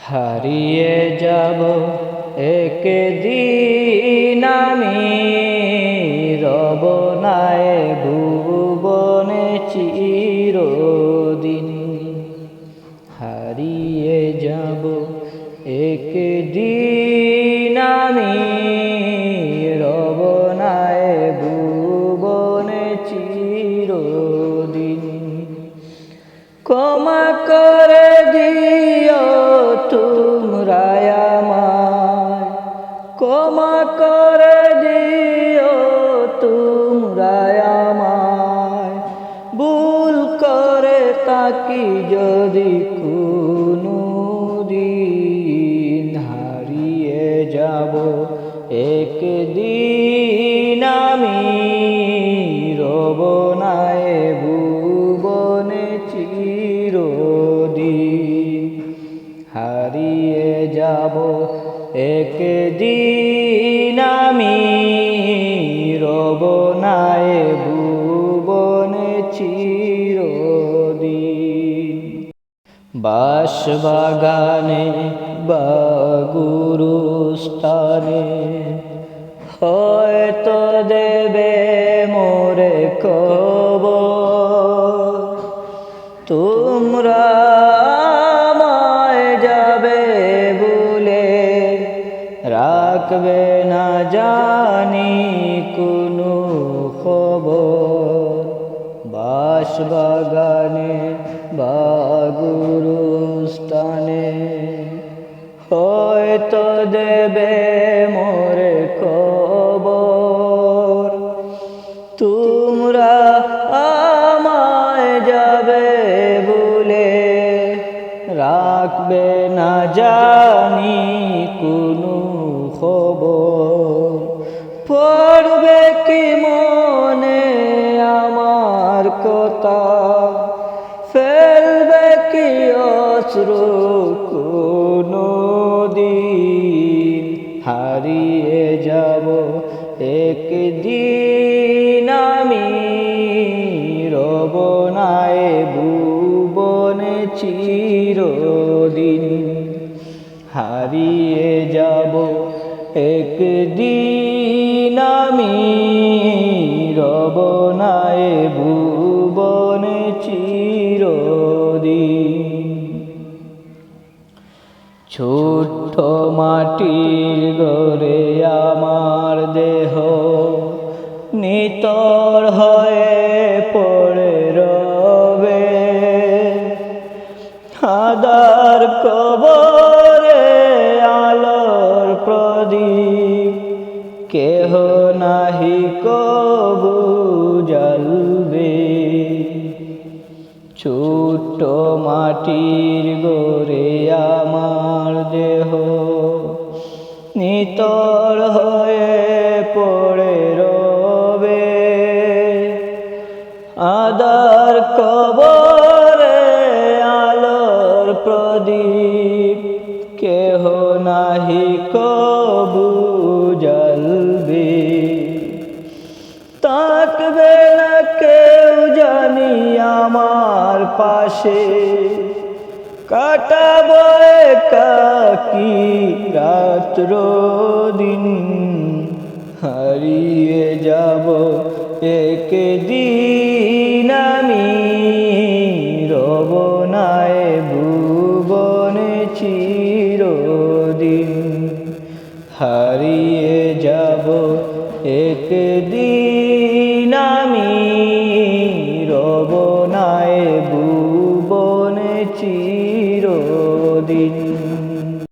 হারিয়ে যাব একদিন আমি, রব নাই ভুবনে চিরদিন। হারিয়ে যাব একদিন আমি, রব নাই ভুবনে চিরদিন। ক্ষমা করে দিও তোমরা আমায়, ক্ষমা করে দিও তোমরা আমায়। ভুল করে তাকি যদি কোনো দিন, হারিয়ে যাব একদিন আমি, রব নাই ভুবনে চিরদিন। হারিয়ে যাব একদিন আমি, রব নাই ভুবনে চিরদিন। বাঁশবাগানে বা গুরুস্থানে হয়তো দেবে মোরে কবর। তোমরা আমায় যাবে ভুলে, রাখবে না জানি কোনো খবর। বাঁশবাগানে বা গুরুস্থানে হয়তো দেবে মোরে কবর। তোমরা আমায় যাবে ভুলে, রাখবে না জানি কোনো খবর। পড়বে কি মনে আমার কথা, ফেলবে কি অশ্রু কোনো দিন। হারিয়ে যাব একদিন আমি, রব নাই ভুবনে চিরদিন। হারিয়ে যাব একদিন আমি, রব নাই ভুবনে চিরদিন। ছোট্ট মাটির ঘরে আমার দেহ নিতর হয়ে পড়ে রবে। আদার কবরে আলোর প্রদীপ, কেহ নাহি কবু জ্বালবে। ছোট্ট মাটির ঘরে আমার দেহ নিতর হয়ে পড়ে রবে। আদার কবরে আলোর প্রদীপ, কেহ নাহি কবু জ্বালবে। তাকবে না কেউ জানি আমার পাশে, কাটাবো একাকী রাত্র দিন। হারিয়ে যাব একদিন আমি, রব নাই ভুবনে চিরদিন। হারিয়ে যাব একদিন আমি, রব নাই ভুবনে চিরদিন।